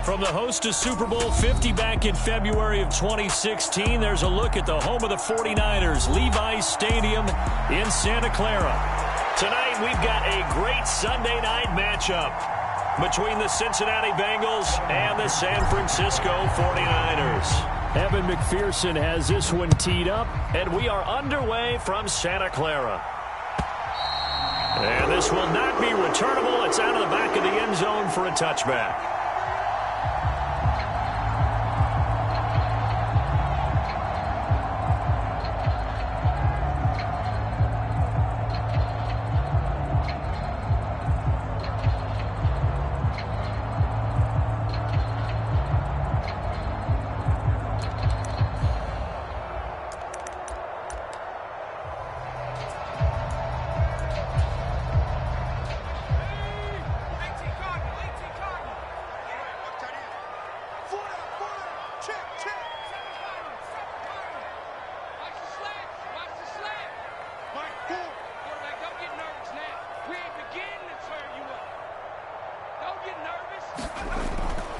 From the host to Super Bowl 50 back in February of 2016, there's a look at the home of the 49ers, Levi's Stadium in Santa Clara. Tonight, we've got a great Sunday night matchup between the Cincinnati Bengals and the San Francisco 49ers. Evan McPherson has this one teed up, and we are underway from Santa Clara. And this will not be returnable. It's out of the back of the end zone for a touchback.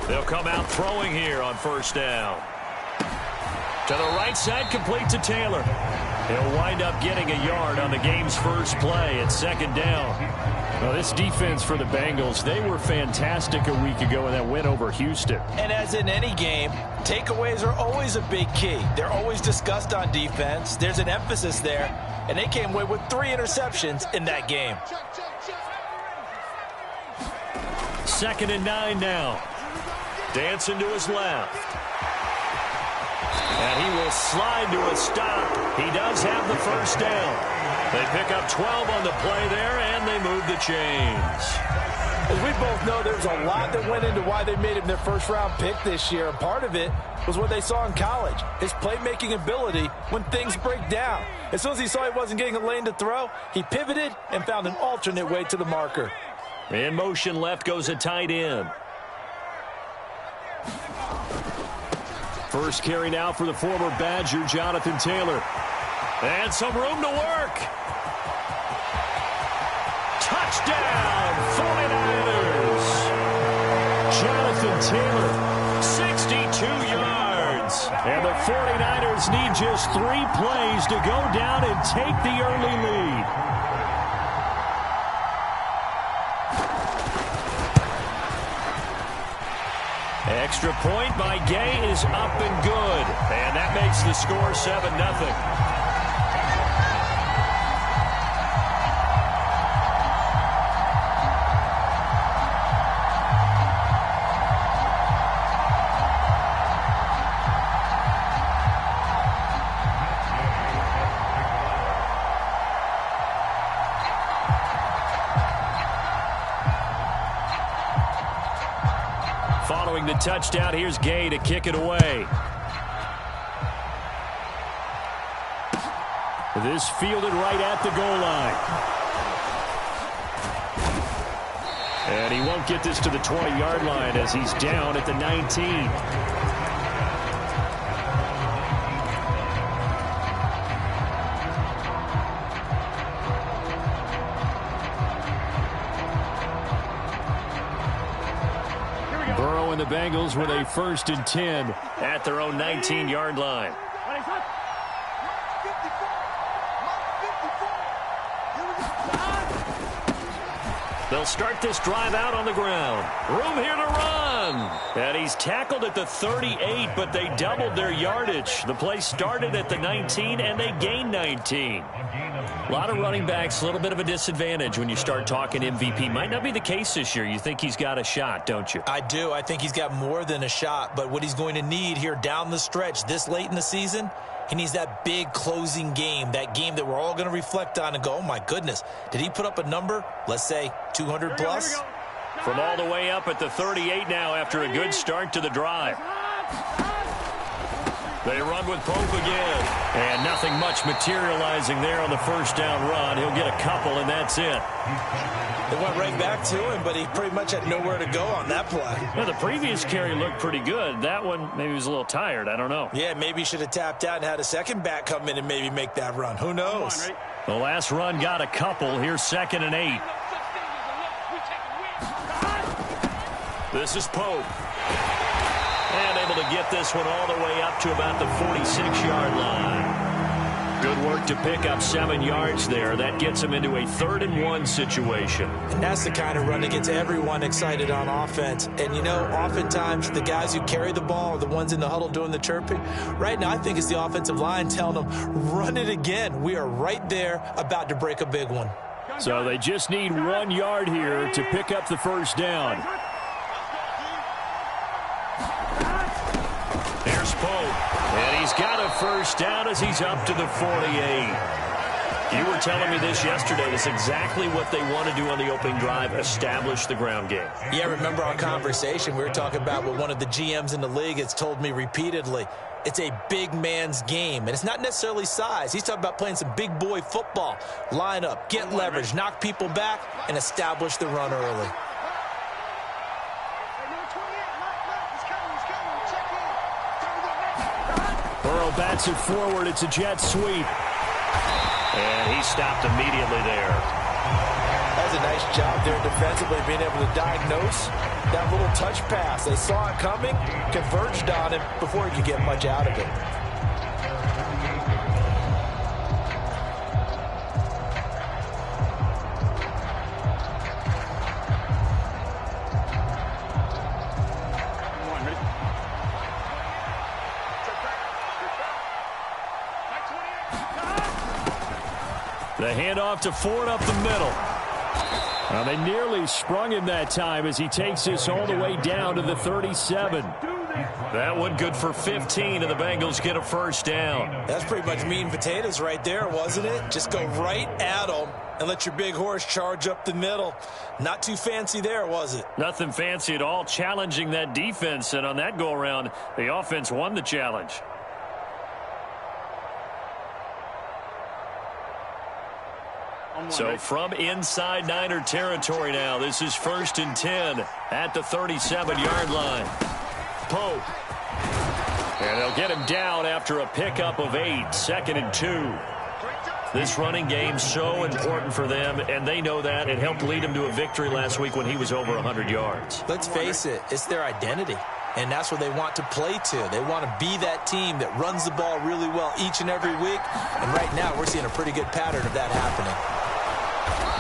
They'll come out throwing here on first down. To the right side, complete to Taylor. He'll wind up getting a yard on the game's first play at second down. Well, this defense for the Bengals, they were fantastic a week ago in that win over Houston. And as in any game, takeaways are always a big key. They're always discussed on defense. There's an emphasis there, and they came away with 3 interceptions in that game. 2nd and 9 now. Dancing to his left. And he will slide to a stop. He does have the first down. They pick up 12 on the play there, and they move the chains. As we both know, there's a lot that went into why they made him their first-round pick this year. And part of it was what they saw in college, his playmaking ability when things break down. As soon as he saw he wasn't getting a lane to throw, he pivoted and found an alternate way to the marker. In motion left goes a tight end. First carry now for the former Badger, Jonathan Taylor. And some room to work. Touchdown, 49ers. Jonathan Taylor, 62 yards. And the 49ers need just 3 plays to go down and take the early lead. Extra point by Gay is up and good. And that makes the score 7-0. Following the touchdown, here's Gay to kick it away. This fielded right at the goal line. And he won't get this to the 20-yard line as he's down at the 19. The Bengals with a 1st and 10 at their own 19-yard line. They'll start this drive out on the ground. Room here to run. And he's tackled at the 38, but they doubled their yardage. The play started at the 19, and they gained 19. A lot of running backs, a little bit of a disadvantage when you start talking MVP. Might not be the case this year. You think he's got a shot, don't you? I do. I think he's got more than a shot. But what he's going to need here down the stretch this late in the season, he needs that big closing game, that game that we're all going to reflect on and go, oh, my goodness, did he put up a number, let's say 200 plus? From all the way up at the 38 now after a good start to the drive. They run with Pope again. And nothing much materializing there on the first down run. He'll get a couple, and that's it. They went right back to him, but he pretty much had nowhere to go on that play. Well, the previous carry looked pretty good. That one, maybe he was a little tired. I don't know. Yeah, maybe he should have tapped out and had a second back come in and maybe make that run. Who knows? The last run got a couple. Here's 2nd and 8. This is Pope. get this one all the way up to about the 46-yard line. Good work to pick up 7 yards there. That gets them into a 3rd-and-1 situation. And that's the kind of run that gets everyone excited on offense. And, you know, oftentimes the guys who carry the ball are the ones in the huddle doing the chirping. Right now, I think it's the offensive line telling them, run it again. We are right there about to break a big one. So they just need 1 yard here to pick up the first down. Here's Pope. And he's got a first down as he's up to the 48. You were telling me this yesterday. That's exactly what they want to do on the opening drive, establish the ground game. Yeah, remember our conversation. We were talking about what one of the GMs in the league has told me repeatedly. It's a big man's game, and it's not necessarily size. He's talking about playing some big boy football. Line up, get leverage, knock people back, and establish the run early. Burrow bats it forward. It's a jet sweep. And he stopped immediately there. That's a nice job there defensively, being able to diagnose that little touch pass. They saw it coming, converged on it before he could get much out of it. The handoff to Ford up the middle. Well, they nearly sprung him that time as he takes this all the way down to the 37. That one good for 15, and the Bengals get a first down. That's pretty much meat and potatoes right there, wasn't it? Just go right at them and let your big horse charge up the middle. Not too fancy there, was it? Nothing fancy at all, challenging that defense, and on that go-around, the offense won the challenge. So from inside Niner territory now, this is 1st and 10 at the 37-yard line. Pope. And they'll get him down after a pickup of 8, 2nd and 2. This running game so important for them, and they know that. It helped lead them to a victory last week when he was over 100 yards. Let's face it, it's their identity. And that's what they want to play to. They want to be that team that runs the ball really well each and every week. And right now, we're seeing a pretty good pattern of that happening.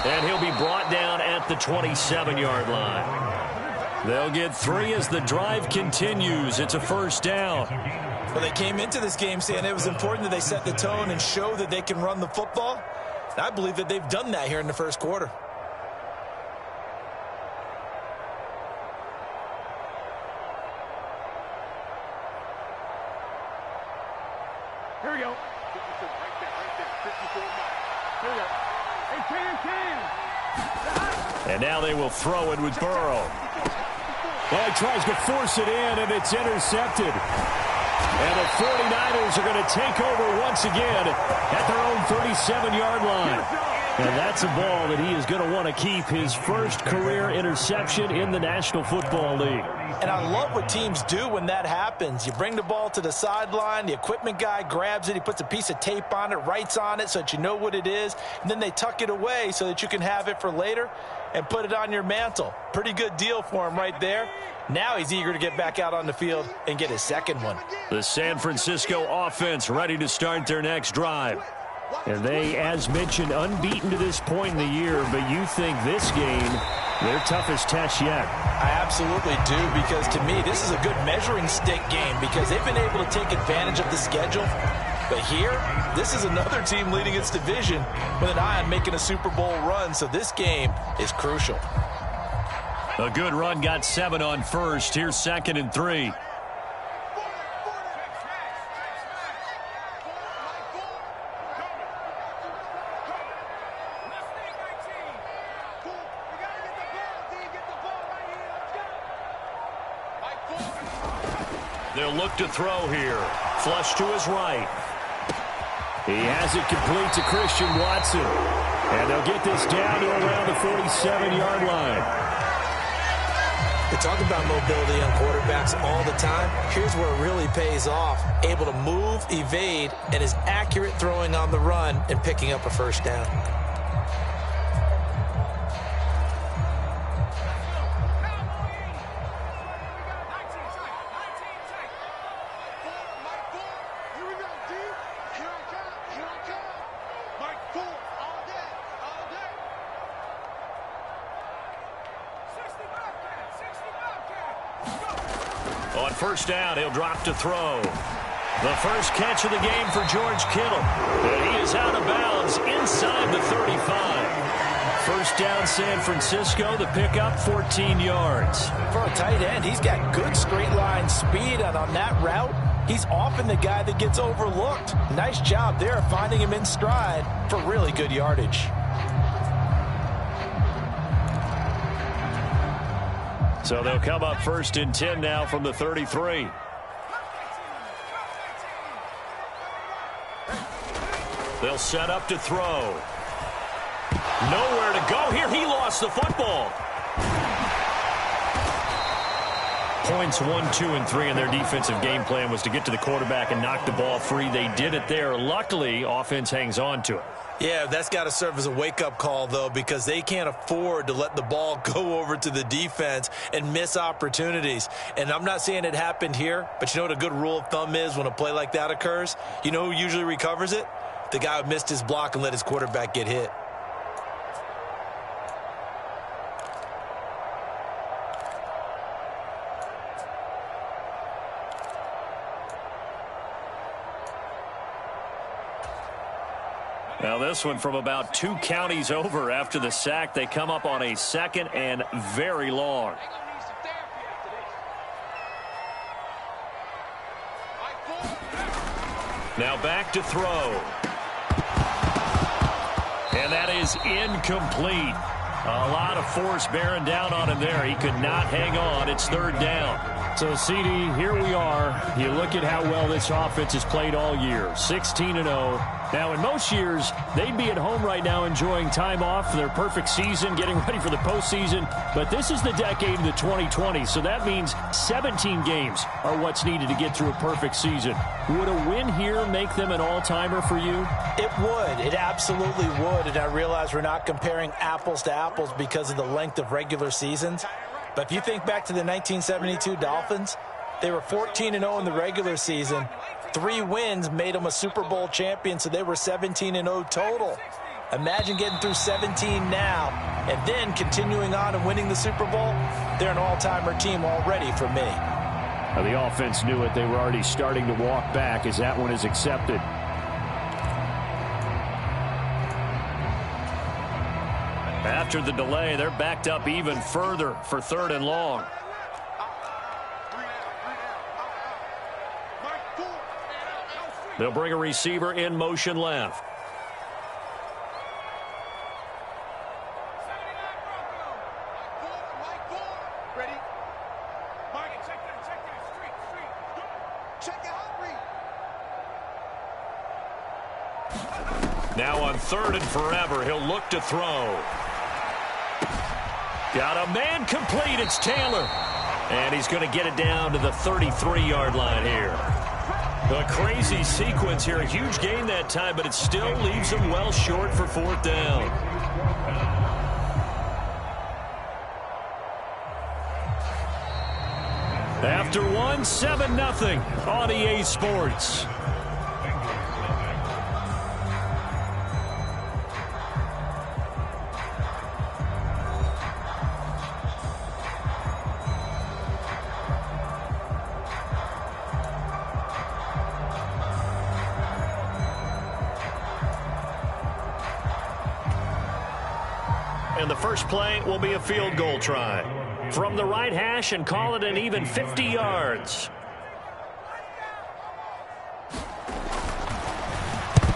And he'll be brought down at the 27-yard line. They'll get 3 as the drive continues. It's a first down. Well, they came into this game saying it was important that they set the tone and show that they can run the football. And I believe that they've done that here in the first quarter. Here we go. Right there. 54 miles. Here we go. And now they will throw it with Burrow. Well, he tries to force it in, and it's intercepted. And the 49ers are going to take over once again at their own 37-yard line. And that's a ball that he is going to want to keep, his first career interception in the National Football League. And I love what teams do when that happens. You bring the ball to the sideline, the equipment guy grabs it, he puts a piece of tape on it, writes on it so that you know what it is, and then they tuck it away so that you can have it for later and put it on your mantle. Pretty good deal for him right there. Now he's eager to get back out on the field and get his second one. The San Francisco offense ready to start their next drive. And they, as mentioned, unbeaten to this point in the year, but you think this game, their toughest test yet. I absolutely do, because to me, this is a good measuring stick game because they've been able to take advantage of the schedule. But here, this is another team leading its division with an eye on making a Super Bowl run, so this game is crucial. A good run, got 7 on first. Here's 2nd and 3. They'll look to throw here. Flush to his right. He has it complete to Christian Watson. And they'll get this down to around the 47-yard line. They talk about mobility on quarterbacks all the time. Here's where it really pays off. Able to move, evade, and is accurate throwing on the run and picking up a first down. On first down, he'll drop to throw. The first catch of the game for George Kittle. And he is out of bounds inside the 35. First down, San Francisco. The pickup, 14 yards. For a tight end, he's got good straight line speed, and on that route, he's often the guy that gets overlooked. Nice job there finding him in stride for really good yardage. So they'll come up first and 10 now from the 33. They'll set up to throw. Nowhere to go here. He lost the football. Points 1, 2, and 3 in their defensive game plan was to get to the quarterback and knock the ball free. They did it there. Luckily, offense hangs on to it. Yeah, that's got to serve as a wake-up call, though, because they can't afford to let the ball go over to the defense and miss opportunities. And I'm not saying it happened here, but you know what a good rule of thumb is when a play like that occurs? You know who usually recovers it? The guy who missed his block and let his quarterback get hit. Now this one from about 2 counties over after the sack. They come up on a 2nd and very long. Now back to throw. And that is incomplete. A lot of force bearing down on him there. He could not hang on. It's 3rd down. So, CD, here we are. You look at how well this offense has played all year. 16-0. Now, in most years, they'd be at home right now enjoying time off for their perfect season, getting ready for the postseason. But this is the decade of the 2020s, so that means 17 games are what's needed to get through a perfect season. Would a win here make them an all-timer for you? It would. It absolutely would. And I realize we're not comparing apples to apples because of the length of regular seasons. But if you think back to the 1972 Dolphins, they were 14-0 in the regular season. 3 wins made them a Super Bowl champion, so they were 17-0 total. Imagine getting through 17 now and then continuing on and winning the Super Bowl. They're an all-timer team already for me. Well, the offense knew it. They were already starting to walk back as that one is accepted. After the delay, they're backed up even further for 3rd and long. They'll bring a receiver in motion left. Now on 3rd and forever, he'll look to throw. Got a man complete. It's Taylor. And he's going to get it down to the 33-yard line here. A crazy sequence here. A huge gain that time, but it still leaves him well short for 4th down. After one, 7-0 on EA Sports. And the first play will be a field goal try from the right hash and call it an even 50 yards.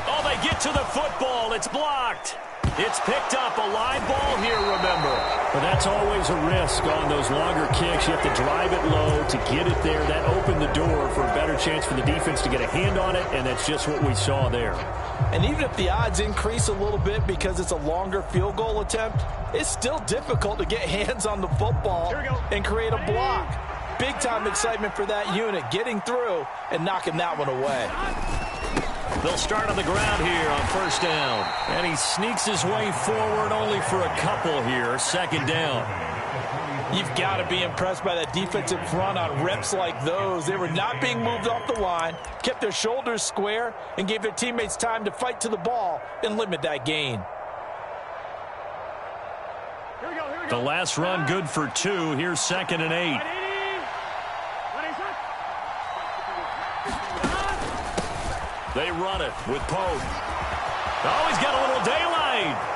Oh, they get to the football. It's blocked. It's picked up. A live ball here, remember. But that's always a risk on those longer kicks. You have to drive it low to get it there. That opened the door for a better chance for the defense to get a hand on it, and that's just what we saw there. And even if the odds increase a little bit because it's a longer field goal attempt, it's still difficult to get hands on the football and create a block. Big-time excitement for that unit, getting through and knocking that one away. They'll start on the ground here on 1st down. And he sneaks his way forward only for a couple here. 2nd down. You've got to be impressed by that defensive front on reps like those. They were not being moved off the line, kept their shoulders square, and gave their teammates time to fight to the ball and limit that gain. The last run good for 2. Here's 2nd and 8. They run it with Pope. Oh, he's got a little daylight.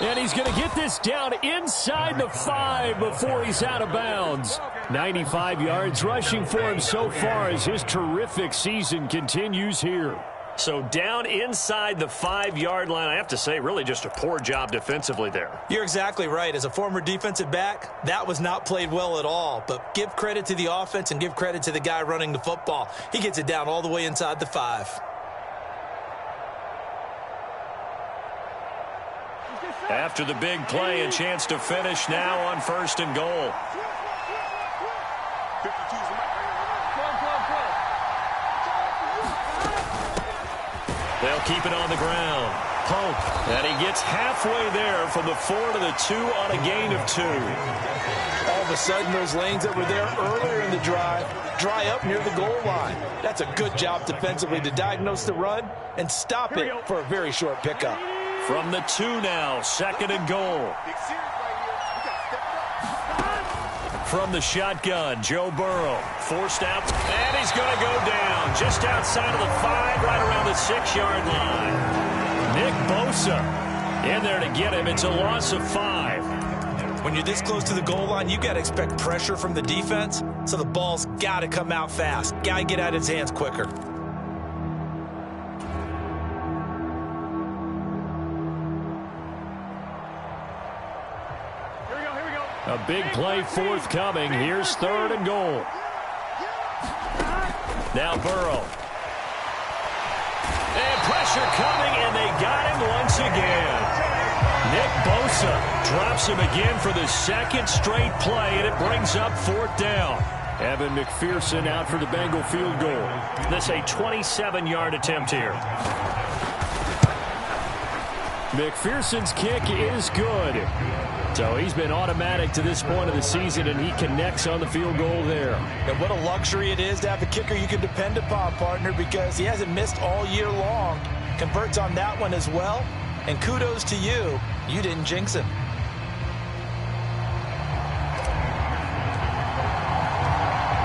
And he's going to get this down inside the 5 before he's out of bounds. 95 yards rushing for him so far as his terrific season continues here. So down inside the 5-yard line, I have to say, really just a poor job defensively there. You're exactly right. As a former defensive back, that was not played well at all. But give credit to the offense and give credit to the guy running the football. He gets it down all the way inside the 5. After the big play, a chance to finish now on 1st and goal. They'll keep it on the ground. Pope, and he gets halfway there from the 4 to the 2 on a gain of 2. All of a sudden, those lanes that were there earlier in the drive dry up near the goal line. That's a good job defensively to diagnose the run and stop it for a very short pickup. From the 2 now, 2nd and goal. From the shotgun, Joe Burrow forced out, and he's going to go down just outside of the 5, right around the 6-yard line. Nick Bosa in there to get him. It's a loss of 5. When you're this close to the goal line, you got to expect pressure from the defense, so the ball's got to come out fast. Got to get out of his hands quicker. A big play forthcoming. Here's 3rd and goal. Now Burrow. And pressure coming, and they got him once again. Nick Bosa drops him again for the 2nd straight play, and it brings up 4th down. Evan McPherson out for the Bengal field goal. This a 27-yard attempt here. McPherson's kick is good. So he's been automatic to this point of the season, and he connects on the field goal there. And what a luxury it is to have a kicker you can depend upon, partner, because he hasn't missed all year long. Converts on that one as well. And kudos to you. You didn't jinx him.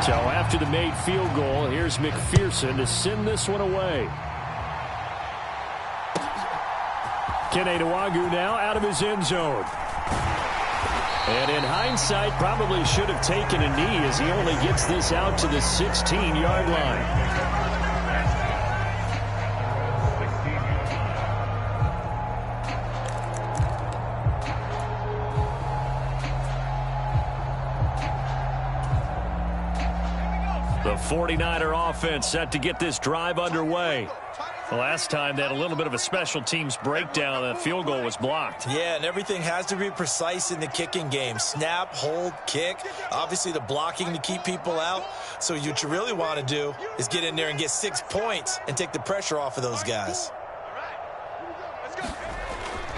So after the made field goal, here's McPherson to send this one away. Kene Nwangwu now out of his end zone. And in hindsight, probably should have taken a knee as he only gets this out to the 16-yard line. The 49er offense set to get this drive underway. The last time they had a little bit of a special teams breakdown, the field goal was blocked. Yeah, and everything has to be precise in the kicking game. Snap, hold, kick. Obviously the blocking to keep people out. So what you really want to do is get in there and get 6 points and take the pressure off of those guys.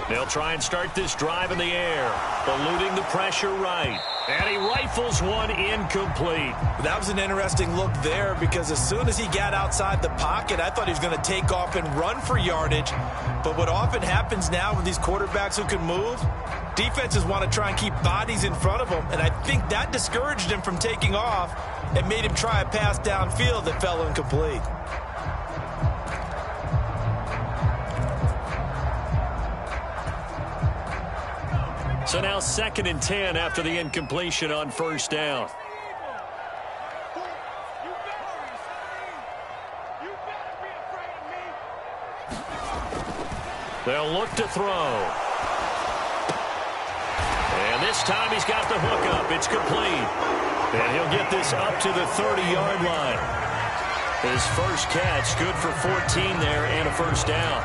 They'll try and start this drive in the air, eluding the pressure right. And he rifles one incomplete. That was an interesting look there because as soon as he got outside the pocket, I thought he was going to take off and run for yardage. But what often happens now with these quarterbacks who can move, defenses want to try and keep bodies in front of them. And I think that discouraged him from taking off and made him try a pass downfield that fell incomplete. So now 2nd and 10 after the incompletion on 1st down. They'll look to throw. And this time he's got the hook up. It's complete. And he'll get this up to the 30-yard line. His first catch, good for 14 there and a 1st down.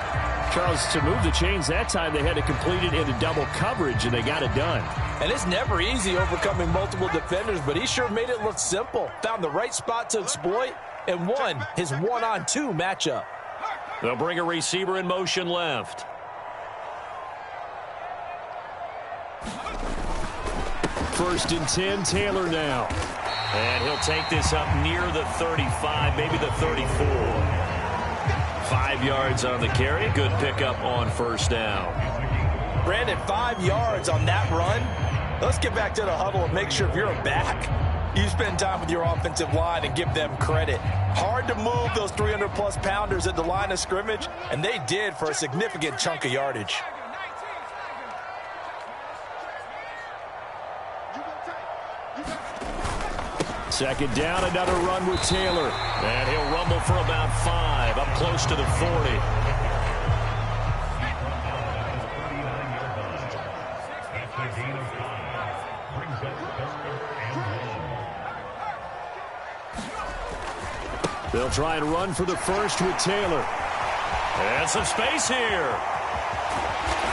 Charles, to move the chains that time, they had to complete it into double coverage, and they got it done. And it's never easy overcoming multiple defenders, but he sure made it look simple. Found the right spot to exploit and won his 1-on-2 matchup. They'll bring a receiver in motion left. First and 10, Taylor now. And he'll take this up near the 35, maybe the 34. 5 yards on the carry. Good pickup on 1st down. Brandon, 5 yards on that run. Let's get back to the huddle and make sure if you're a back, You spend time with your offensive line and give them credit. Hard to move those 300-plus pounders at the line of scrimmage, and they did for a significant chunk of yardage. Second down, another run with Taylor. And he'll rumble for about 5, up close to the 40. They'll try and run for the first with Taylor. And some space here.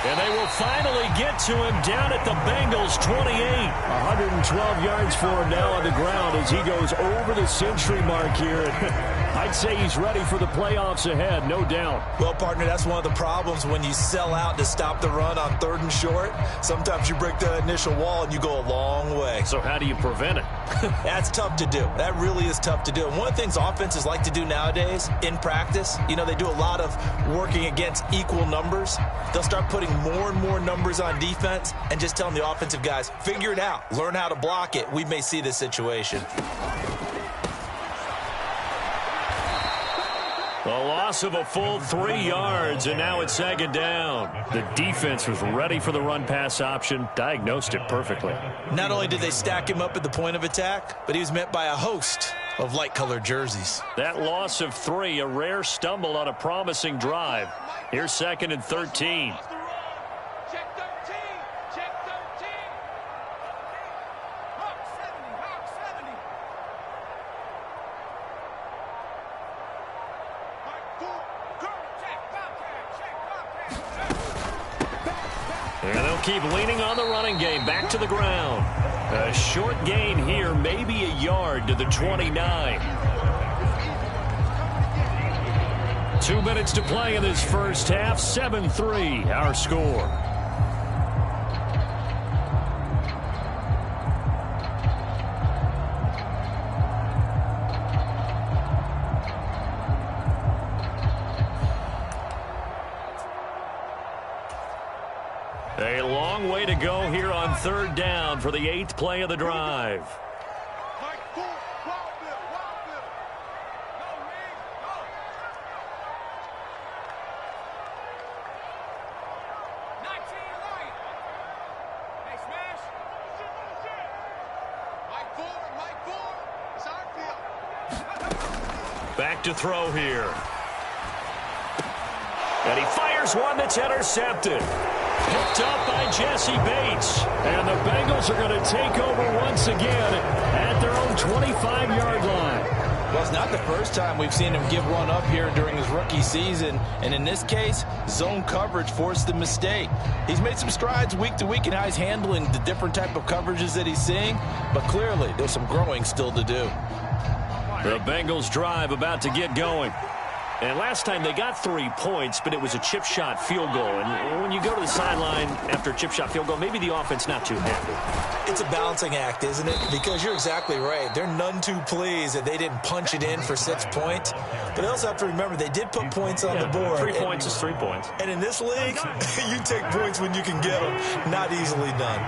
And they will finally get to him down at the Bengals 28. 112 yards for him now on the ground as he goes over the century mark here. I'd say he's ready for the playoffs ahead, no doubt. Well, partner, that's one of the problems when you sell out to stop the run on 3rd and short. Sometimes you break the initial wall and you go a long way. So how do you prevent it? That's tough to do. That really is tough to do. And one of the things offenses like to do nowadays in practice, you know, they do a lot of working against equal numbers. They'll start putting more and more numbers on defense and just telling the offensive guys, figure it out. Learn how to block it. We may see this situation. A loss of a full 3 yards, and now it's 2nd down. The defense was ready for the run-pass option, diagnosed it perfectly. Not only did they stack him up at the point of attack, but he was met by a host of light-colored jerseys. That loss of 3, a rare stumble on a promising drive. Here's 2nd and 13. And they'll keep leaning on the running game. Back to the ground. A short gain here, maybe a yard to the 29. 2 minutes to play in this first half. 7-3, our score. A long way to go here on 3rd down for the 8th play of the drive. Back to throw here. And he fires one that's intercepted. Picked up by Jesse Bates. And the Bengals are going to take over once again at their own 25-yard line. Well, it's not the first time we've seen him give one up here during his rookie season. And in this case, zone coverage forced the mistake. He's made some strides week to week in how he's handling the different type of coverages that he's seeing. But clearly, there's some growing still to do. The Bengals drive about to get going. And last time they got 3 points, but it was a chip shot field goal. And when you go to the sideline after a chip shot field goal, maybe the offense not too happy. It's a balancing act, isn't it? Because you're exactly right. They're none too pleased that they didn't punch it in for 6 points. But they also have to remember they did put points on the board. 3 points is 3 points. And in this league, you take points when you can get them. Not easily done.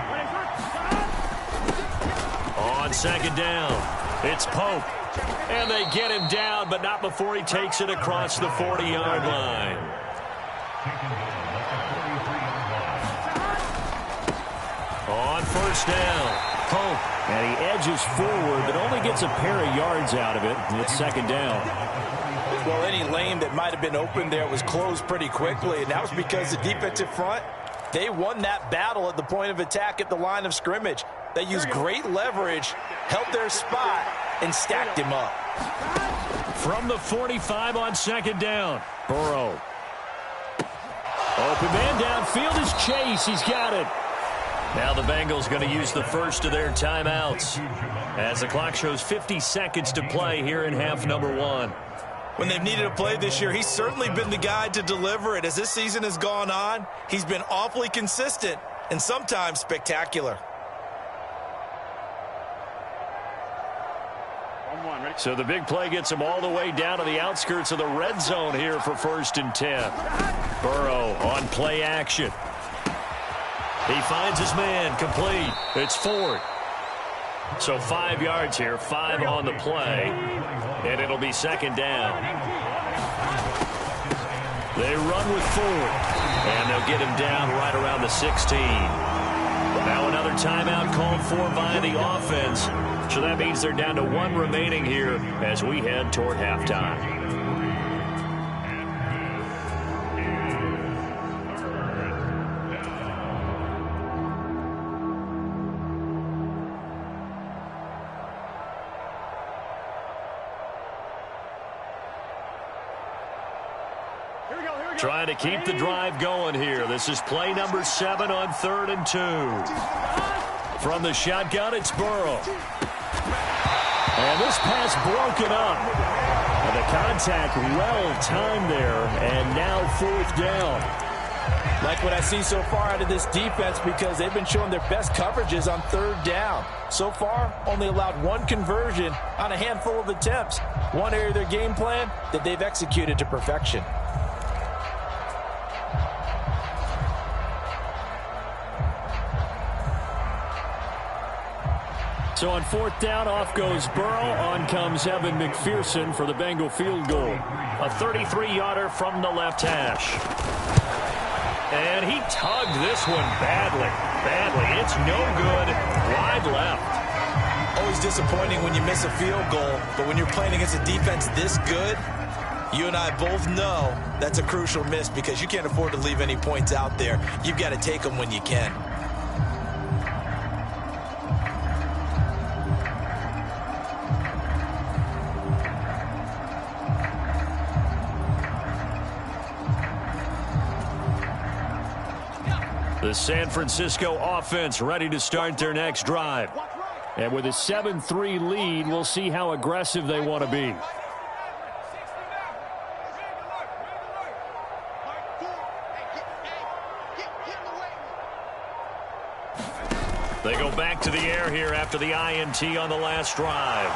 On 2nd down, it's Pope. And they get him down, but not before he takes it across the 40-yard line. On 1st down, Pope. And he edges forward, but only gets a pair of yards out of it. And it's 2nd down. Well, any lane that might have been open there was closed pretty quickly, and that was because the defensive front, they won that battle at the point of attack at the line of scrimmage. They used great leverage, held their spot, and stacked him up. From the 45 on 2nd down, Burrow. Open man downfield is Chase. He's got it. Now the Bengals going to use the first of their timeouts as the clock shows 50 seconds to play here in half number 1. When they've needed a play this year, he's certainly been the guy to deliver it. As this season has gone on, he's been awfully consistent and sometimes spectacular. So the big play gets him all the way down to the outskirts of the red zone here for 1st and 10. Burrow on play action. He finds his man complete. It's Ford. So 5 yards here, 5 on the play, and it'll be second down. They run with 4, and they'll get him down right around the 16. Now another timeout called for by the offense. So that means they're down to 1 remaining here as we head toward halftime. Trying to keep the drive going here. This is play number 7 on 3rd and 2. From the shotgun, it's Burrow. And this pass broken up. And the contact well timed there, and now 4th down. Like what I see so far out of this defense, because they've been showing their best coverages on 3rd down. So far, only allowed 1 conversion on a handful of attempts. One area of their game plan that they've executed to perfection. So on 4th down, off goes Burrow. On comes Evan McPherson for the Bengal field goal. A 33-yarder from the left hash. And he tugged this one badly. It's no good. Wide left. Always disappointing when you miss a field goal, but when you're playing against a defense this good, you and I both know that's a crucial miss because you can't afford to leave any points out there. You've got to take them when you can. The San Francisco offense ready to start their next drive. And with a 7-3 lead, we'll see how aggressive they want to be. They go back to the air here after the INT on the last drive.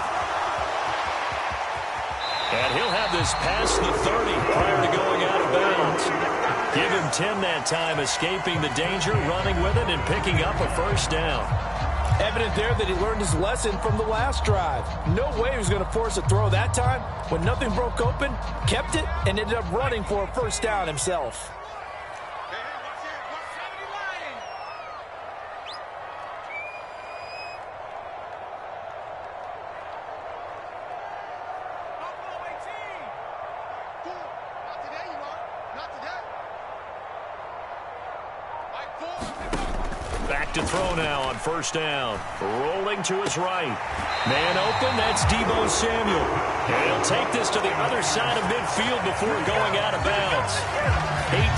And he'll have this past the 30 prior to going out of bounds. Give him 10 that time, escaping the danger, running with it, and picking up a 1st down. Evident there that he learned his lesson from the last drive. No way he was going to force a throw that time. When nothing broke open, kept it, and ended up running for a 1st down himself. Back to throw now on 1st down. Rolling to his right. Man open, that's Deebo Samuel. And he'll take this to the other side of midfield before going out of bounds.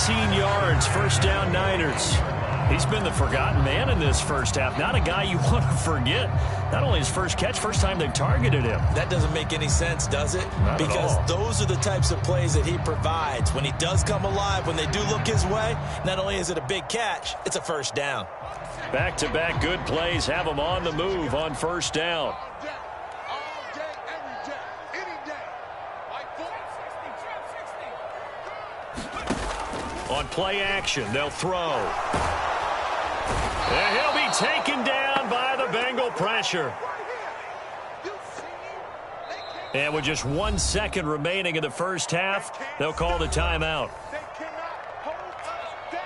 18 yards, 1st down Niners. He's been the forgotten man in this first half. Not a guy you want to forget. Not only his first catch, first time they've targeted him. That doesn't make any sense, does it? Not because at all. Those are the types of plays that he provides. When he does come alive, when they do look his way, not only is it a big catch, it's a 1st down. Back-to-back good plays have him on the move on 1st down. On play action, they'll throw. And he'll be taken down by the Bengal pressure. And with just 1 second remaining in the first half, they'll call the timeout. They cannot hold us down.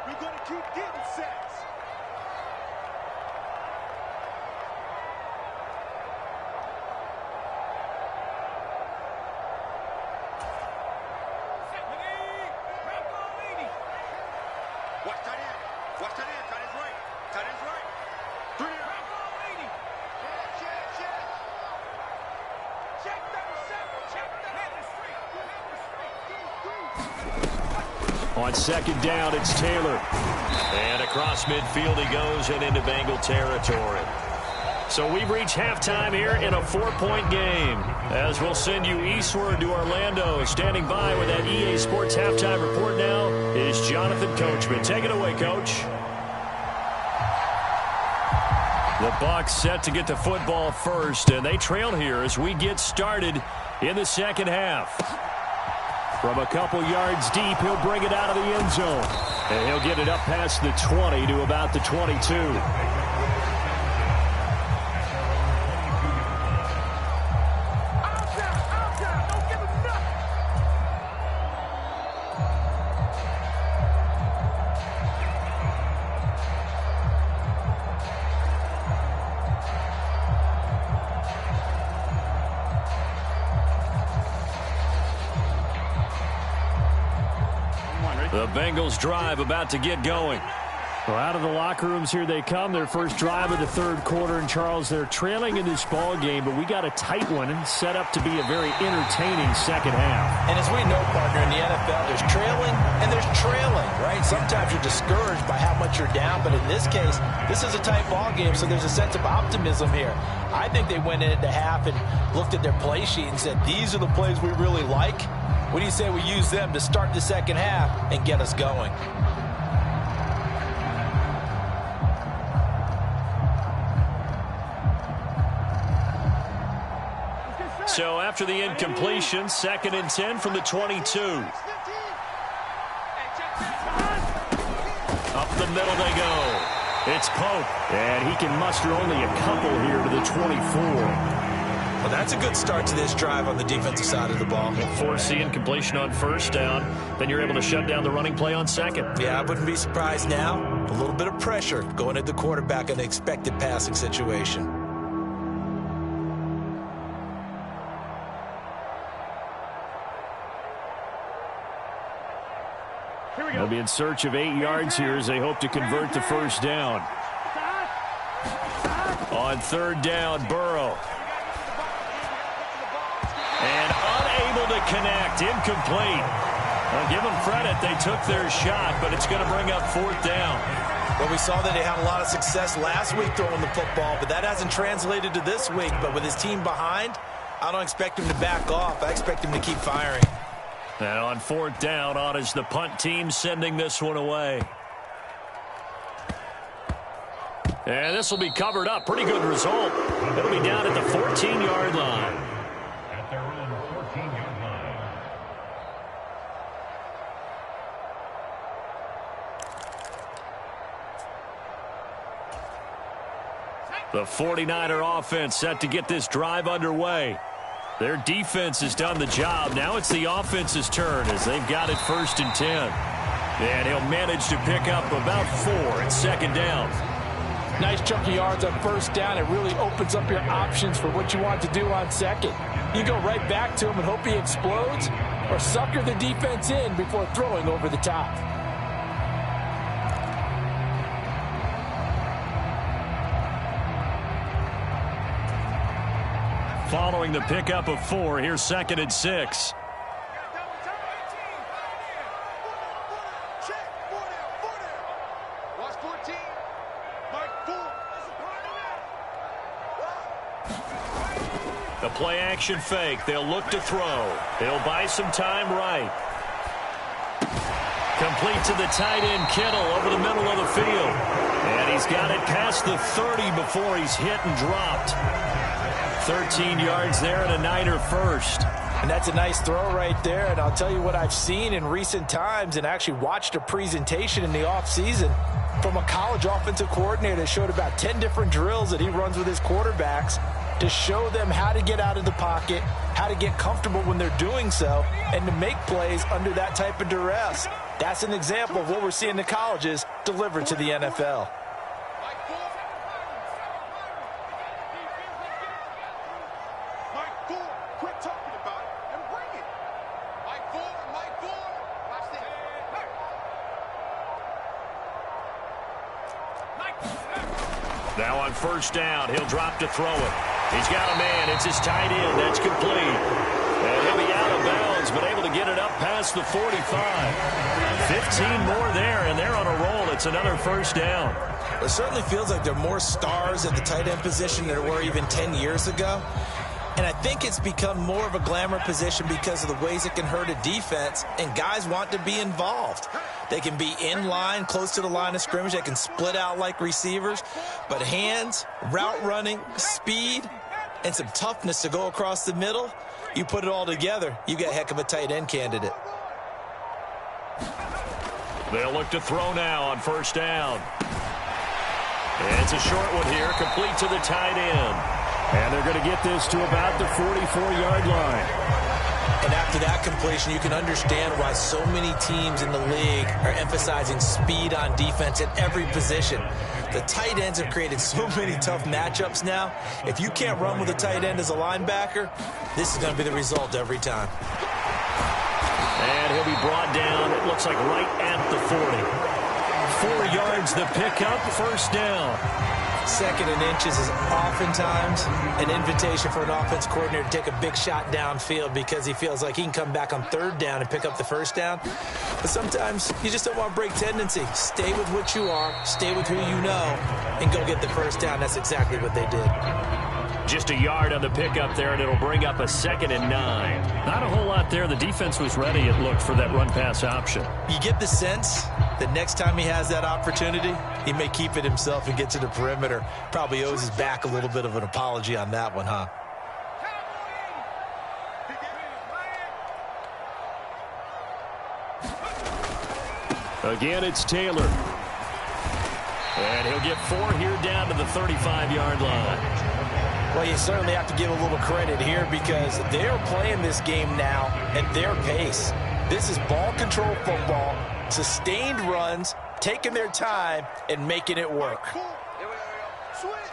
We're going to keep getting sacks. Watch tight end. Watch tight end. Tight end's right. Tight end's right. 3 leading. Check 37. Check that. On 2nd down, it's Taylor. And across midfield he goes and into Bengal territory. So we've reached halftime here in a 4-point game. As we'll send you eastward to Orlando. Standing by with that EA Sports halftime report now is Jonathan Coachman. Take it away, Coach. The Bucs set to get the football first, and they trail here as we get started in the second half. From a couple yards deep, he'll bring it out of the end zone. And he'll get it up past the 20 to about the 22. The Bengals drive about to get going. Well, out of the locker rooms here they come. Their first drive of the third quarter. And, Charles, they're trailing in this ball game, but we got a tight one set up to be a very entertaining second half. And as we know, partner, in the NFL, there's trailing and there's trailing, right? Sometimes you're discouraged by how much you're down, but in this case, this is a tight ball game, so there's a sense of optimism here. I think they went into half and looked at their play sheet and said, these are the plays we really like. What do you say we use them to start the second half and get us going? So after the incompletion, 2nd and 10 from the 22. Up the middle they go. It's Pope. And he can muster only a couple here to the 24. Well, that's a good start to this drive on the defensive side of the ball. Force the incompletion on first down. Then you're able to shut down the running play on second. Yeah, I wouldn't be surprised now. A little bit of pressure going at the quarterback in the expected passing situation. They'll be in search of 8 yards here as they hope to convert the first down. On third down, Burrow. And unable to connect. Incomplete. Well, give them credit. They took their shot, but it's going to bring up 4th down. Well, we saw that they had a lot of success last week throwing the football, but that hasn't translated to this week. But with his team behind, I don't expect him to back off. I expect him to keep firing. And on 4th down, on is the punt team sending this one away. And this will be covered up. Pretty good result. It'll be down at the 14-yard line. At their own 14-yard line. The 49er offense set to get this drive underway. Their defense has done the job. Now it's the offense's turn as they've got it 1st and 10. And he'll manage to pick up about 4 at 2nd down. Nice chunk of yards on 1st down. It really opens up your options for what you want to do on 2nd. You go right back to him and hope he explodes, or sucker the defense in before throwing over the top. Following the pickup of 4, here's 2nd and 6. The play action fake. They'll look to throw. They'll buy some time right. Complete to the tight end, Kittle, over the middle of the field. And he's got it past the 30 before he's hit and dropped. 13 yards there and a Niner first. And that's a nice throw right there. And I'll tell you what I've seen in recent times and actually watched a presentation in the offseason from a college offensive coordinator that showed about 10 different drills that he runs with his quarterbacks to show them how to get out of the pocket, how to get comfortable when they're doing so, and to make plays under that type of duress. That's an example of what we're seeing in colleges delivered to the NFL. Now on 1st down, he'll drop to throw it. He's got a man. It's his tight end. That's complete. And he'll be out of bounds, but able to get it up past the 45. 15 more there, and they're on a roll. It's another 1st down. It certainly feels like there are more stars at the tight end position than there were even 10 years ago. And I think it's become more of a glamour position because of the ways it can hurt a defense, and guys want to be involved. They can be in line, close to the line of scrimmage. They can split out like receivers. But hands, route running, speed, and some toughness to go across the middle, you put it all together, you got a heck of a tight end candidate. They'll look to throw now on 1st down. And it's a short one here, complete to the tight end. And they're going to get this to about the 44-yard line. And after that completion, you can understand why so many teams in the league are emphasizing speed on defense at every position. The tight ends have created so many tough matchups now. If you can't run with a tight end as a linebacker, this is going to be the result every time. And he'll be brought down, it looks like right at the 40. 4 yards the pickup, first down. Second and inches is oftentimes an invitation for an offense coordinator to take a big shot downfield because he feels like he can come back on third down and pick up the first down. But sometimes you just don't want to break tendency. Stay with what you are, stay with who you know, and go get the first down. That's exactly what they did. Just a yard on the pickup there, and it'll bring up a 2nd and 9. Not a whole lot there. The defense was ready, it looked, for that run-pass option. You get the sense that next time he has that opportunity, he may keep it himself and get to the perimeter. Probably owes his back a little bit of an apology on that one, huh? Again, it's Taylor. And he'll get 4 here down to the 35-yard line. Well, you certainly have to give a little credit here because they're playing this game now at their pace. This is ball control football, sustained runs, taking their time, and making it work. Here we go. Switch.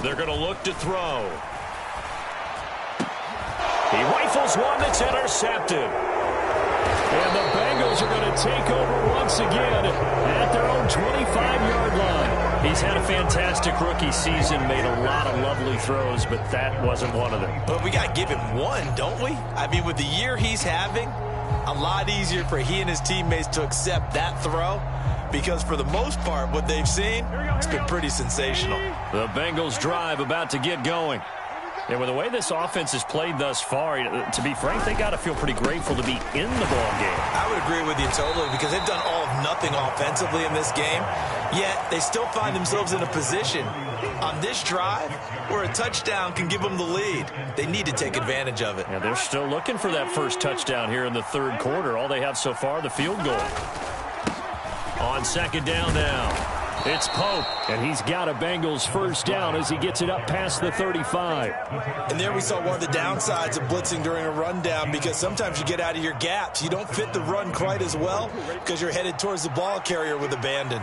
They're going to look to throw. He rifles one that's intercepted. And the Bengals are going to take over once again at their own 25-yard line. He's had a fantastic rookie season, made a lot of lovely throws, but that wasn't one of them. But we got to give him one, don't we? I mean, with the year he's having, a lot easier for he and his teammates to accept that throw because for the most part, what they've seen, it's been pretty sensational. The Bengals drive about to get going. And with the way this offense has played thus far, to be frank, they got to feel pretty grateful to be in the ball game. I would agree with you totally because they've done all of nothing offensively in this game, yet they still find themselves in a position on this drive where a touchdown can give them the lead. They need to take advantage of it. And they're still looking for that first touchdown here in the third quarter. All they have so far, the field goal. On 2nd down now. It's Pope, and he's got a Bengals first down as he gets it up past the 35. And there we saw one of the downsides of blitzing during a rundown because sometimes you get out of your gaps. You don't fit the run quite as well because you're headed towards the ball carrier with abandon.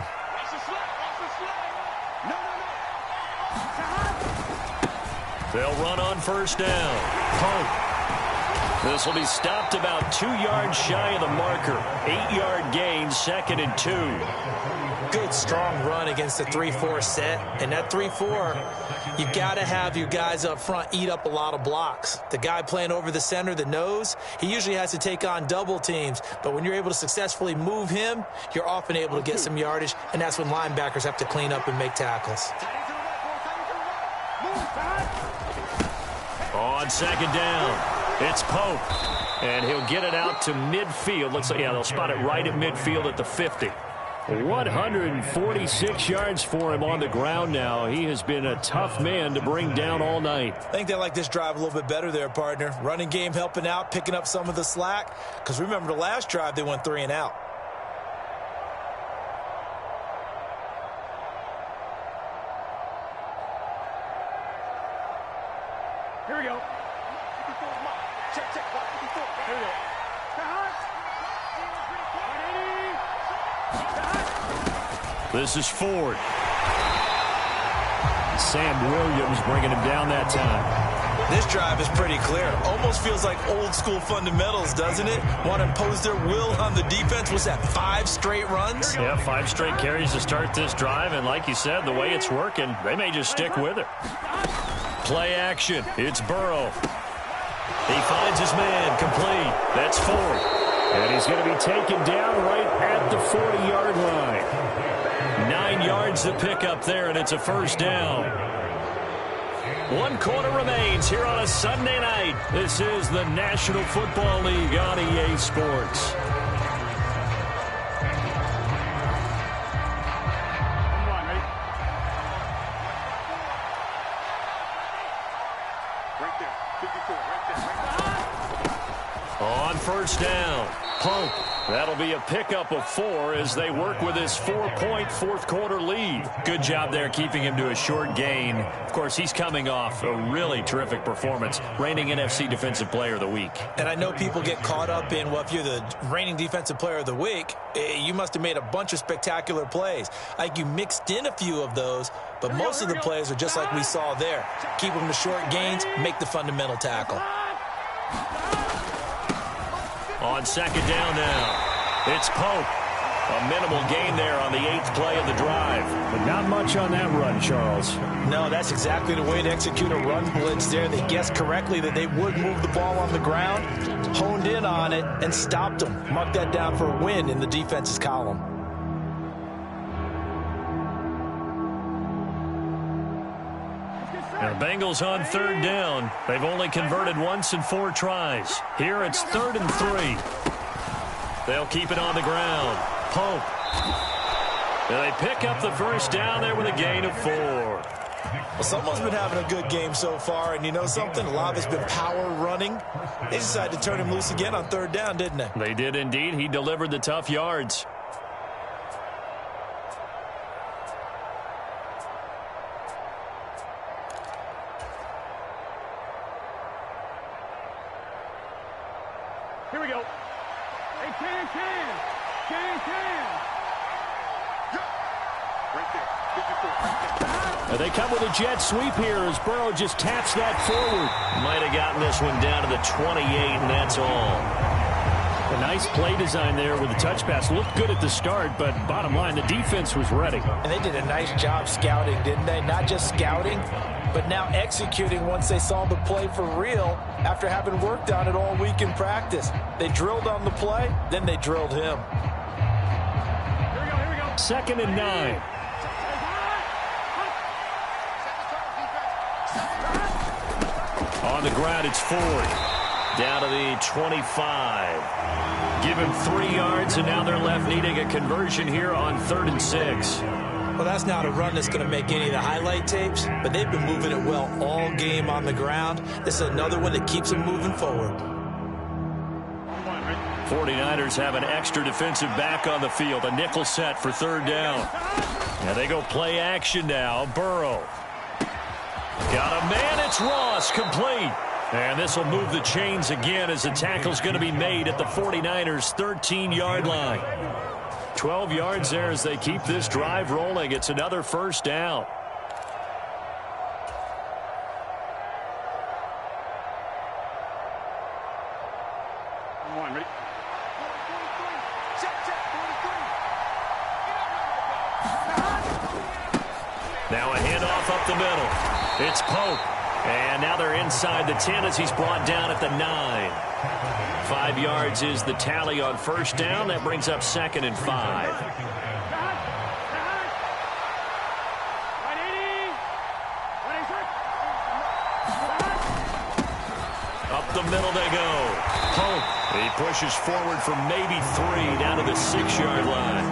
They'll run on first down. Pope. This will be stopped about 2 yards shy of the marker. 8-yard gain, 2nd and 2. Good, strong run against the 3-4 set. And that 3-4, you've got to have your guys up front eat up a lot of blocks. The guy playing over the center, the nose, he usually has to take on double teams. But when you're able to successfully move him, you're often able to get some yardage, and that's when linebackers have to clean up and make tackles. On 2nd down, it's Pope. And he'll get it out to midfield. Looks like, yeah, they'll spot it right at midfield at the 50. 146 yards for him on the ground now. He has been a tough man to bring down all night. I think they like this drive a little bit better there, partner. Running game helping out, picking up some of the slack. Because remember, the last drive, they went 3 and out. Here we go. Check. Here we go. This is Ford. Sam Williams bringing him down that time. This drive is pretty clear. Almost feels like old school fundamentals, doesn't it? Want to impose their will on the defense. Was that 5 straight runs? Yeah, 5 straight carries to start this drive. And like you said, the way it's working, they may just stick with it. Play action. It's Burrow. He finds his man complete. That's Ford. And he's going to be taken down right at the 40-yard line. 9 yards to pick up there, and it's a first down. 1 quarter remains here on a Sunday night. This is the National Football League on EA Sports. Right there. 54, right there. On first down, Pope. That'll be a pickup of 4 as they work with his 4-point fourth-quarter lead. Good job there keeping him to a short gain. Of course, he's coming off a really terrific performance, reigning NFC Defensive Player of the Week. And I know people get caught up in, well, if you're the reigning Defensive Player of the Week, you must have made a bunch of spectacular plays. Like you mixed in a few of those, but most of the plays are just like we saw there. Keep them to short gains, make the fundamental tackle. On second down now, it's Pope. A minimal gain there on the 8th play of the drive. But not much on that run, Charles. No, that's exactly the way to execute a run blitz there. They guessed correctly that they would move the ball on the ground, honed in on it, and stopped them. Mark that down for a win in the defense's column. And the Bengals on third down. They've only converted once in 4 tries. Here it's 3rd and 3. They'll keep it on the ground. Pope. And they pick up the first down there with a gain of 4. Well, someone's been having a good game so far, and you know something? A lot of it's been power running. They decided to turn him loose again on 3rd down, didn't they? They did indeed. He delivered the tough yards. Here we go. Hey, can. Right there. 54. Right there. They come with a jet sweep here as Burrow just taps that forward. Might have gotten this one down to the 28, and that's all. A nice play design there with the touch pass. Looked good at the start, but bottom line, the defense was ready. And they did a nice job scouting, didn't they? Not just scouting, but now executing once they saw the play for real after having worked on it all week in practice. They drilled on the play, then they drilled him. Here we go. 2nd and 9. On the ground, it's Ford. Down to the 25. Give him 3 yards, and now they're left needing a conversion here on 3rd and 6. Well, that's not a run that's going to make any of the highlight tapes, but they've been moving it well all game on the ground. This is another one that keeps them moving forward. 49ers have an extra defensive back on the field. A nickel set for 3rd down. Now they go play action now. Burrow. Got a man. It's Ross. Complete. And this will move the chains again as the tackle's going to be made at the 49ers' 13-yard line. 12 yards there as they keep this drive rolling. It's another first down. Ready? Now a handoff up the middle. It's Pope. And now they're inside the 10 as he's brought down at the 9. 5 yards is the tally on first down. That brings up 2nd and 5. Up the middle they go. Pope. He pushes forward for maybe 3 down to the 6-yard line.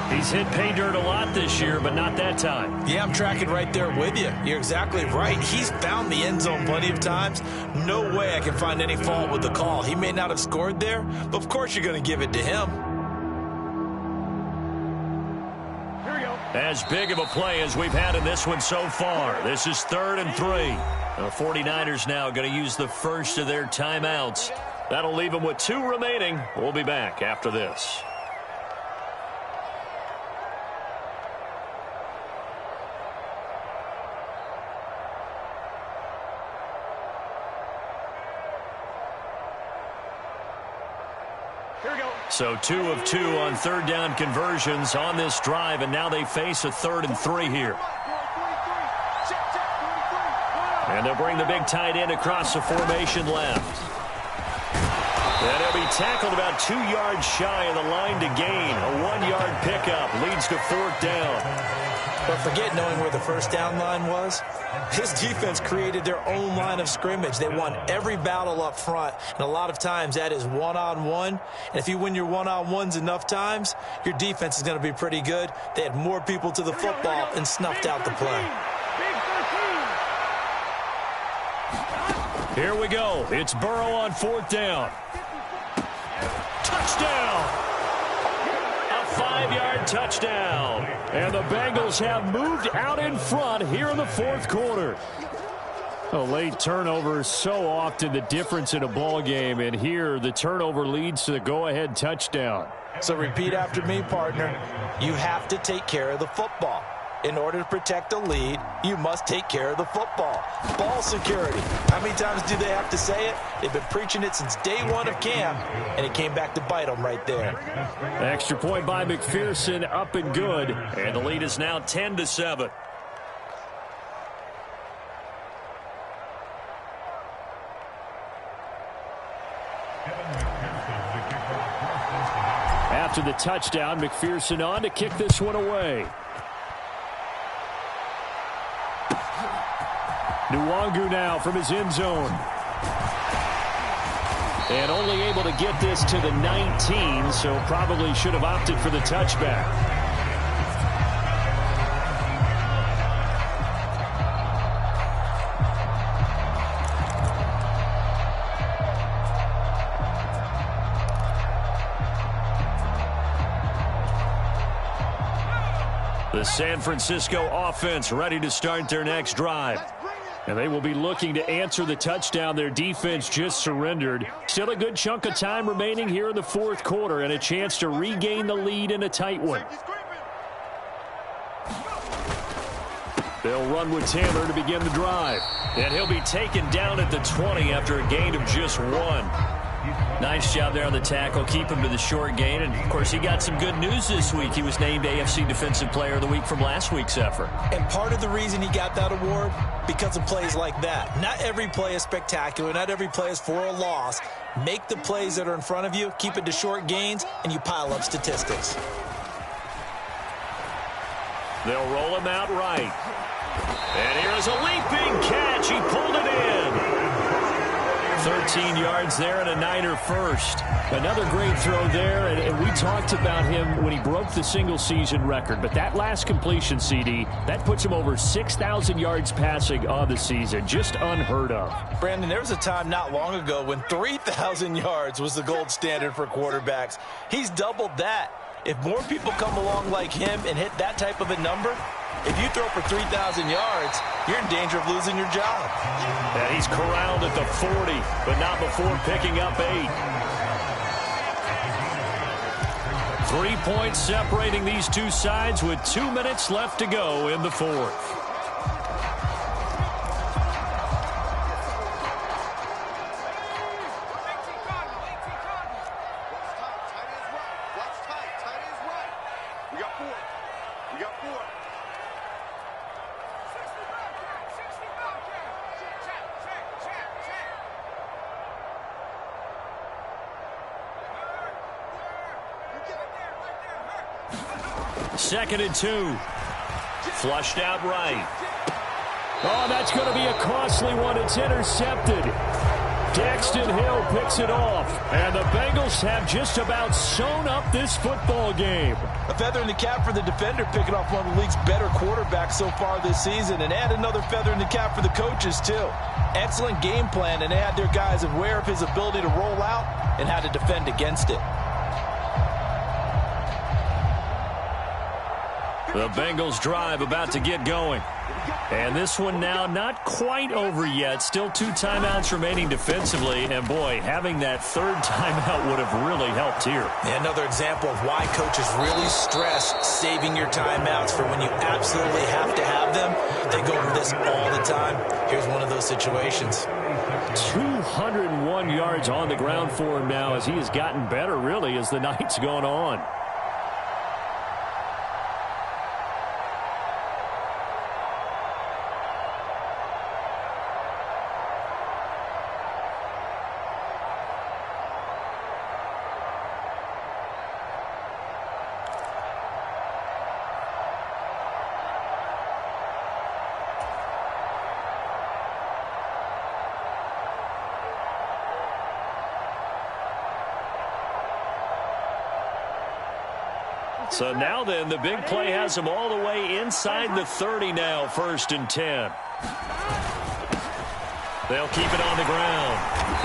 He's hit pay dirt a lot this year, but not that time. Yeah, I'm tracking right there with you. You're exactly right. He's found the end zone plenty of times. No way I can find any fault with the call. He may not have scored there, but of course you're going to give it to him. Here we go. As big of a play as we've had in this one so far. This is 3rd and 3. The 49ers now going to use the first of their timeouts. That'll leave them with 2 remaining. We'll be back after this. So 2 of 2 on 3rd down conversions on this drive, and now they face a 3rd and 3 here. And they'll bring the big tight end across the formation left. And he'll be tackled about 2 yards shy of the line to gain. A 1-yard pickup leads to 4th down. But forget knowing where the first down line was. His defense created their own line of scrimmage. They won every battle up front, and a lot of times that is one-on-one. And if you win your one-on-ones enough times, your defense is going to be pretty good. They had more people to the football and snuffed out the play. Here we go. It's Burrow on 4th down. touchdown. A 5-yard touchdown. And the Bengals have moved out in front here in the fourth quarter. A late turnover is so often the difference in a ball game, and here the turnover leads to the go-ahead touchdown. So repeat after me, partner. You have to take care of the football. In order to protect a lead, you must take care of the football. Ball security. How many times do they have to say it? They've been preaching it since day one of camp, and it came back to bite them right there. Extra point by McPherson, up and good. And the lead is now 10-7. After the touchdown, McPherson on to kick this one away. Nwangu now from his end zone. And only able to get this to the 19, so probably should have opted for the touchback. The San Francisco offense ready to start their next drive. And they will be looking to answer the touchdown their defense just surrendered. Still a good chunk of time remaining here in the fourth quarter and a chance to regain the lead in a tight one. They'll run with Taylor to begin the drive. And he'll be taken down at the 20 after a gain of just 1. Nice job there on the tackle. Keep him to the short gain. And, of course, he got some good news this week. He was named AFC Defensive Player of the Week from last week's effort. And part of the reason he got that award, because of plays like that. Not every play is spectacular. Not every play is for a loss. Make the plays that are in front of you, keep it to short gains, and you pile up statistics. They'll roll him out right. And here's a leaping catch. He pulled it in. 13 yards there and a Niner first. Another great throw there, and we talked about him when he broke the single-season record. But that last completion, CD, that puts him over 6,000 yards passing on the season. Just unheard of. Brandon, there was a time not long ago when 3,000 yards was the gold standard for quarterbacks. He's doubled that. If more people come along like him and hit that type of a number, if you throw for 3,000 yards, you're in danger of losing your job. And he's corralled at the 40, but not before picking up 8. 3 points separating these two sides with 2 minutes left to go in the fourth. Second and 2. Flushed out right. Oh, that's going to be a costly one. It's intercepted. Daxton Hill picks it off. And the Bengals have just about sewn up this football game. A feather in the cap for the defender, picking off one of the league's better quarterbacks so far this season. And add another feather in the cap for the coaches, too. Excellent game plan, and they had their guys aware of his ability to roll out and how to defend against it. The Bengals drive about to get going. And this one now not quite over yet. Still 2 timeouts remaining defensively. And, boy, having that third timeout would have really helped here. Yeah, another example of why coaches really stress saving your timeouts for when you absolutely have to have them. They go over this all the time. Here's one of those situations. 201 yards on the ground for him now as he has gotten better, really, as the night's gone on. So now then, the big play has him all the way inside the 30 now, 1st and 10. They'll keep it on the ground.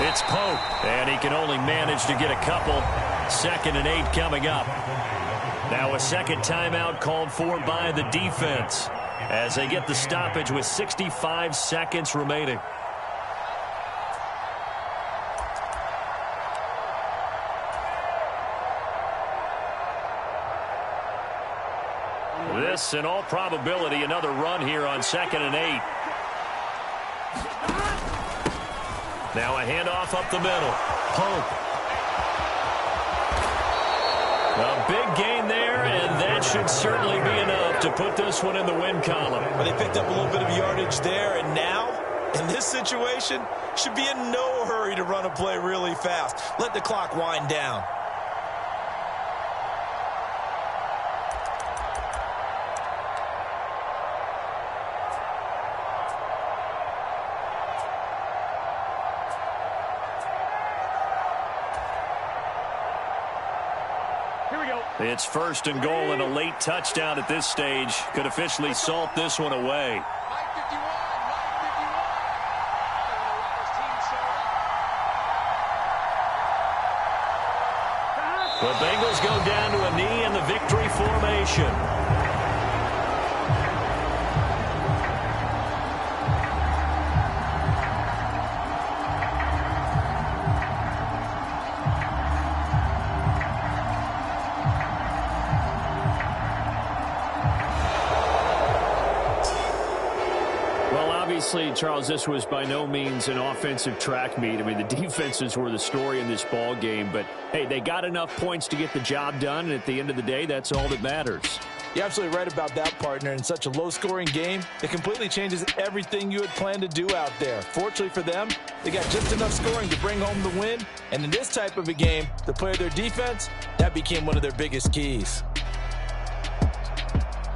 It's Pope, and he can only manage to get a couple. 2nd and 8 coming up. Now a second timeout called for by the defense as they get the stoppage with 65 seconds remaining. This, in all probability, another run here on 2nd and 8. Now a handoff up the middle. Pope. A big gain there, and that should certainly be enough to put this one in the win column. Well, they picked up a little bit of yardage there, and now, in this situation, should be in no hurry to run a play really fast. Let the clock wind down. It's 1st and goal, and a late touchdown at this stage could officially salt this one away. The Bengals go down to a knee in the victory formation. Obviously, Charles, this was by no means an offensive track meet. I mean, the defenses were the story in this ball game. But, hey, they got enough points to get the job done. And at the end of the day, that's all that matters. You're absolutely right about that, partner. In such a low-scoring game, it completely changes everything you had planned to do out there. Fortunately for them, they got just enough scoring to bring home the win. And in this type of a game, to play their defense, that became one of their biggest keys.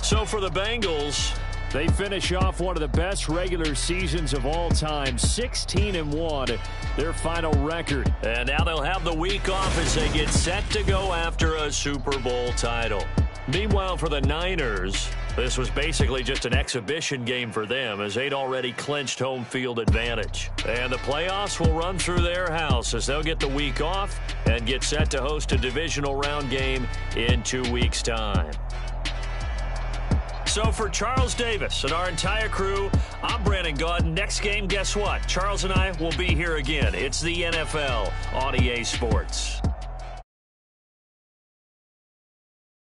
So for the Bengals, they finish off one of the best regular seasons of all time, 16-1, their final record. And now they'll have the week off as they get set to go after a Super Bowl title. Meanwhile, for the Niners, this was basically just an exhibition game for them as they'd already clinched home field advantage. And the playoffs will run through their house as they'll get the week off and get set to host a divisional round game in 2 weeks' time. So for Charles Davis and our entire crew, I'm Brandon Gaudin. Next game, guess what? Charles and I will be here again. It's the NFL on EA Sports.